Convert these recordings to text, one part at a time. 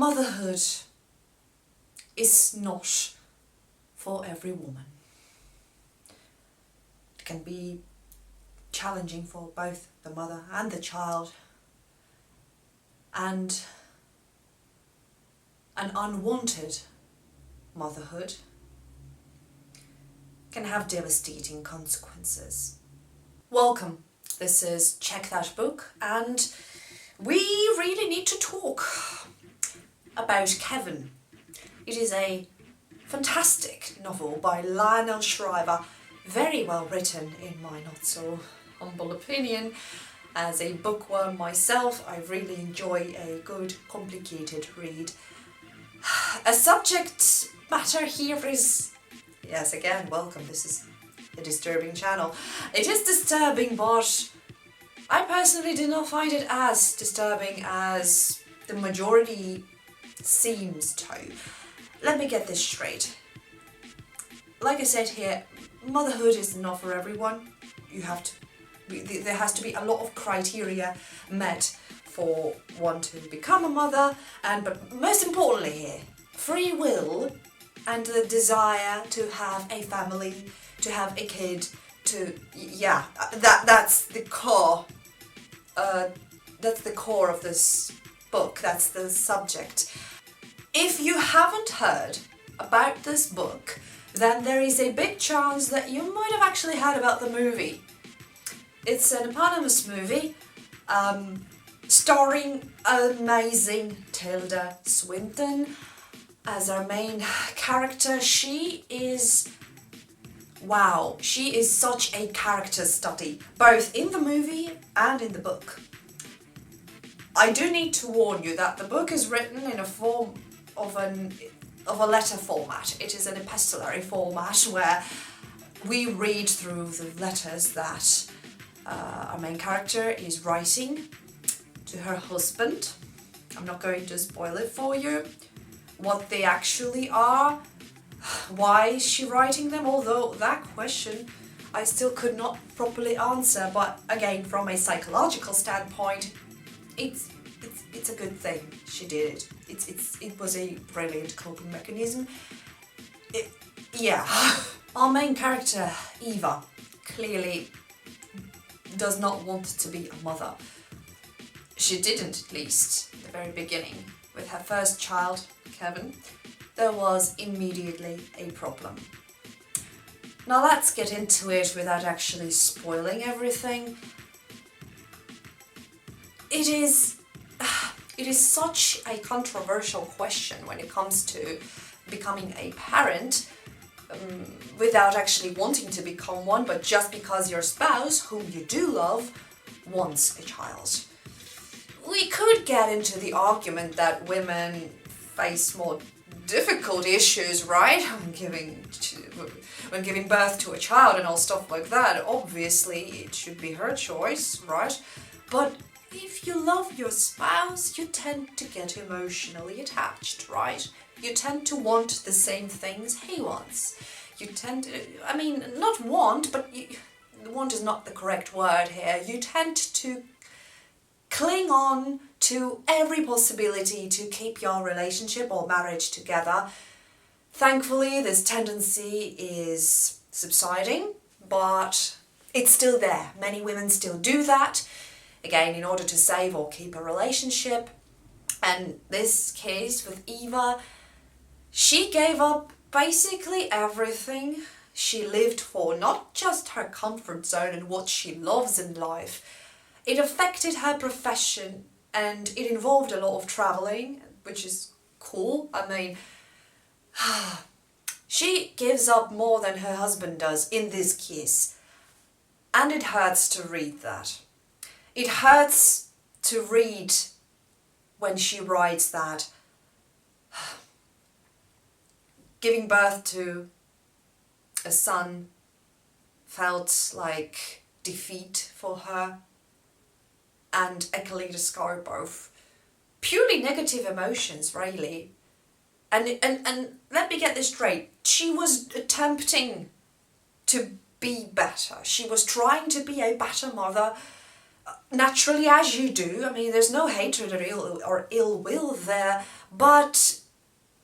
motherhood is not for every woman. It can be challenging for both the mother and the child, and an unwanted motherhood can have devastating consequences. Welcome, this is Check That Book, and we really need to talk about Kevin. It is a fantastic novel by Lionel Shriver, very well written in my not so humble opinion. As a bookworm myself, I really enjoy a good, complicated read. A subject matter here is, yes, again, welcome, this is a disturbing channel. It is disturbing, but I personally do not find it as disturbing as the majority seems to. Let me get this straight. Like I said here, motherhood is not for everyone. There has to be a lot of criteria met for one to become a mother, but most importantly here, free will and the desire to have a family, to have a kid, that's the core. That's the core of this book. That's the subject. If you haven't heard about this book, then there is a big chance that you might have actually heard about the movie. It's an eponymous movie starring amazing Tilda Swinton as our main character. She is such a character study, both in the movie and in the book. I do need to warn you that the book is written in a form of a letter format. It is an epistolary format where we read through the letters that our main character is writing to her husband. I'm not going to spoil it for you, what they actually are, why is she writing them, although that question I still could not properly answer, but again, from a psychological standpoint, it's a good thing she did it. It was a brilliant coping mechanism. Our main character, Eva, clearly does not want to be a mother. She didn't, at least, at the very beginning. With her first child, Kevin, there was immediately a problem. Now let's get into it without actually spoiling everything. It is such a controversial question when it comes to becoming a parent, without actually wanting to become one, but just because your spouse, whom you do love, wants a child. We could get into the argument that women face more difficult issues, right? When giving birth to a child and all stuff like that. Obviously, it should be her choice, right? But if you love your spouse, you tend to get emotionally attached, right? You tend to want the same things he wants. You tend to, not want, but want is not the correct word here. You tend to cling on to every possibility to keep your relationship or marriage together. Thankfully, this tendency is subsiding, but it's still there. Many women still do that, again, in order to save or keep a relationship. And this case with Eva, she gave up basically everything she lived for, not just her comfort zone and what she loves in life. It affected her profession and it involved a lot of traveling, which is cool. She gives up more than her husband does in this case. And it hurts to read that. It hurts to read when she writes that giving birth to a son felt like defeat for her and a kaleidoscope of purely negative emotions, really. And let me get this straight. She was attempting to be better. She was trying to be a better mother, naturally, as you do. I mean, there's no hatred or ill will there, But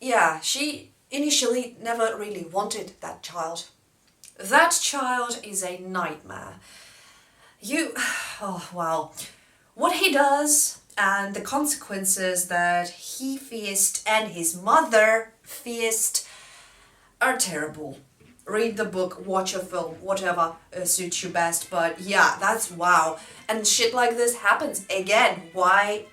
yeah, she initially never really wanted that child. That child is a nightmare. Oh wow. What he does and the consequences that he faced and his mother faced are terrible. Read the book, watch a film, whatever suits you best, but yeah, that's wow. And shit like this happens again. Why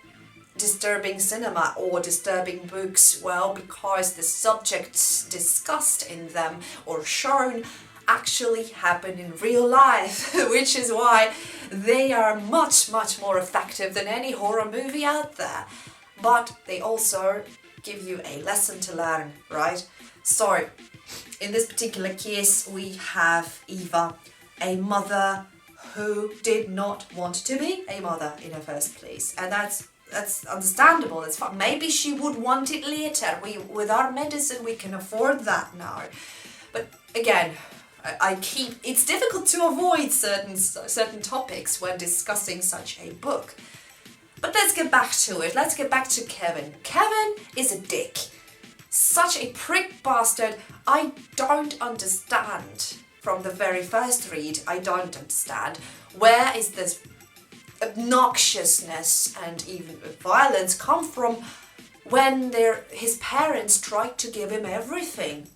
disturbing cinema or disturbing books? Well, because the subjects discussed in them or shown actually happen in real life, which is why they are much, much more effective than any horror movie out there. But they also give you a lesson to learn, right? So, in this particular case, we have Eva, a mother who did not want to be a mother in the first place. And that's understandable, that's fine. Maybe she would want it later. With our medicine, we can afford that now. But again, it's difficult to avoid certain topics when discussing such a book. But let's get back to it. Let's get back to Kevin. Kevin is a dick. Such a prick bastard. I don't understand. From the very first read, I don't understand. Where is this obnoxiousness and even violence come from when his parents tried to give him everything?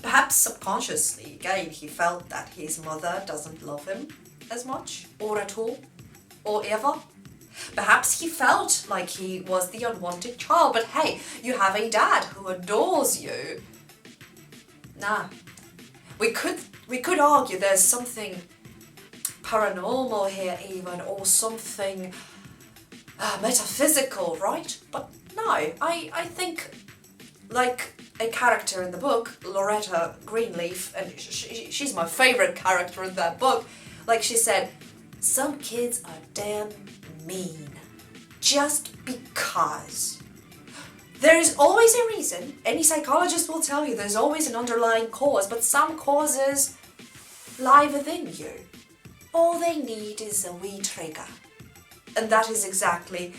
Perhaps subconsciously, again, he felt that his mother doesn't love him as much, or at all, or ever. Perhaps he felt like he was the unwanted child, but hey, you have a dad who adores you. Nah. We could argue there's something paranormal here even, or something metaphysical, right? But no, I think like a character in the book, Loretta Greenleaf, and she's my favourite character in that book, like she said, some kids are damn mean. Just because. There is always a reason. Any psychologist will tell you there's always an underlying cause, but some causes lie within you. All they need is a wee trigger. And that is exactly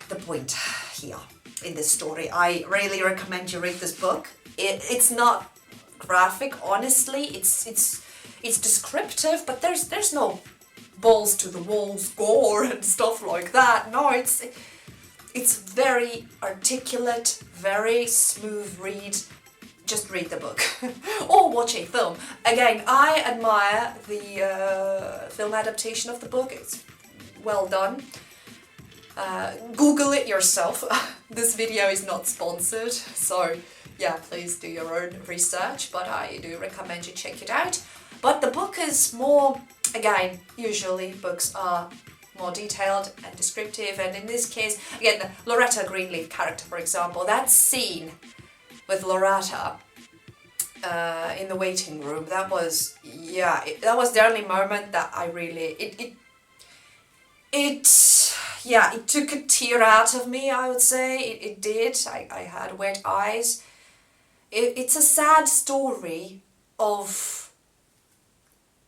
the point here in this story. I really recommend you read this book. It's not graphic, honestly. It's descriptive, but there's no balls to the walls gore and stuff like that. No, it's very articulate, very smooth read. Just read the book or watch a film. Again, I admire the film adaptation of the book. It's well done. Google it yourself. This video is not sponsored, so yeah, please do your own research, but I do recommend you check it out. But the book is more, again, usually books are more detailed and descriptive, and in this case, again, the Loretta Greenleaf character, for example, that scene with Loretta in the waiting room, that was the only moment that I really, it took a tear out of me, I would say. It did. I had wet eyes. It's a sad story of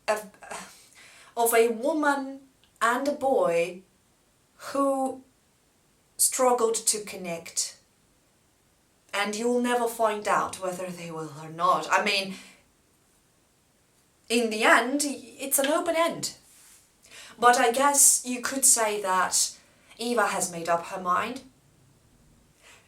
a woman and a boy who struggled to connect. And you'll never find out whether they will or not. I mean, in the end, it's an open end. But I guess you could say that Eva has made up her mind.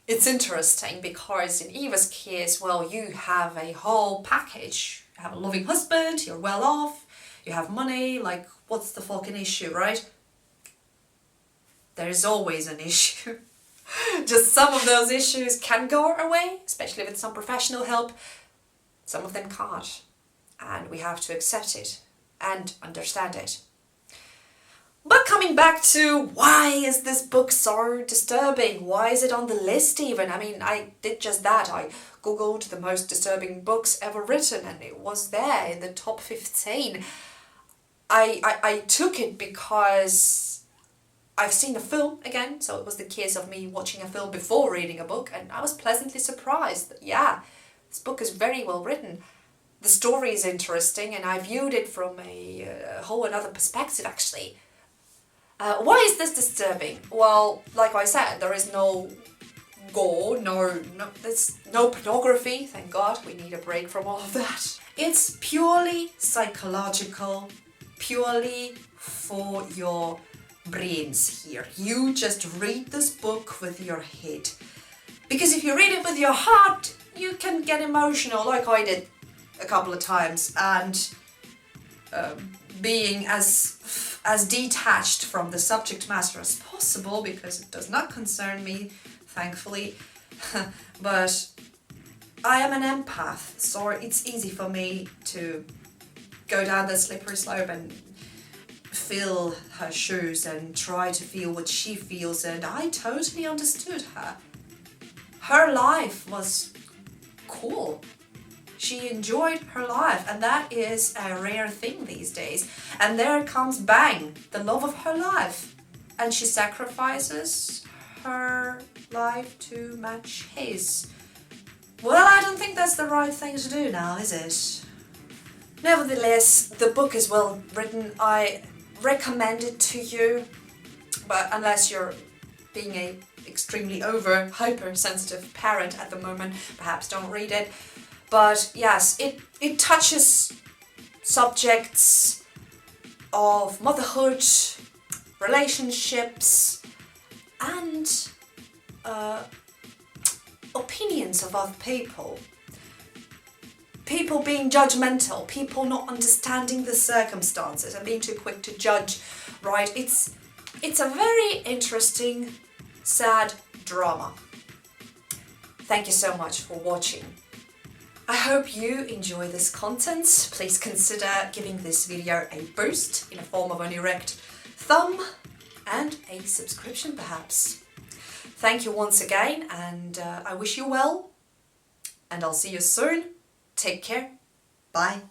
It's interesting because in Eva's case, well, you have a whole package. You have a loving husband, you're well off, you have money, like, what's the fucking issue, right? There's always an issue. Just some of those issues can go away, especially with some professional help. Some of them can't. And we have to accept it and understand it. But coming back to why is this book so disturbing? Why is it on the list even? I mean, I did just that. I googled the most disturbing books ever written and it was there in the top 15. I took it because I've seen a film again, so it was the case of me watching a film before reading a book, and I was pleasantly surprised that, yeah, this book is very well written. The story is interesting and I viewed it from a whole another perspective actually. Why is this disturbing? Well, like I said, there is no gore, there's no pornography, thank God, we need a break from all of that. It's purely psychological, purely for your brains here. You just read this book with your head. Because if you read it with your heart, you can get emotional, like I did a couple of times, and being as detached from the subject matter as possible, because it does not concern me, thankfully. But I am an empath, so it's easy for me to go down the slippery slope and fill her shoes and try to feel what she feels, and I totally understood her. Her life was cool. She enjoyed her life, and that is a rare thing these days. And there comes bang, the love of her life. And she sacrifices her life to match his. Well, I don't think that's the right thing to do now, is it? Nevertheless, the book is well written. I recommend it to you, but unless you're being a extremely hypersensitive parent at the moment, perhaps don't read it. But yes, it touches subjects of motherhood, relationships, and opinions of other people. People being judgmental, people not understanding the circumstances and being too quick to judge, right? It's a very interesting, sad drama. Thank you so much for watching. I hope you enjoy this content. Please consider giving this video a boost in the form of an erect thumb and a subscription perhaps. Thank you once again, and I wish you well, and I'll see you soon. Take care. Bye.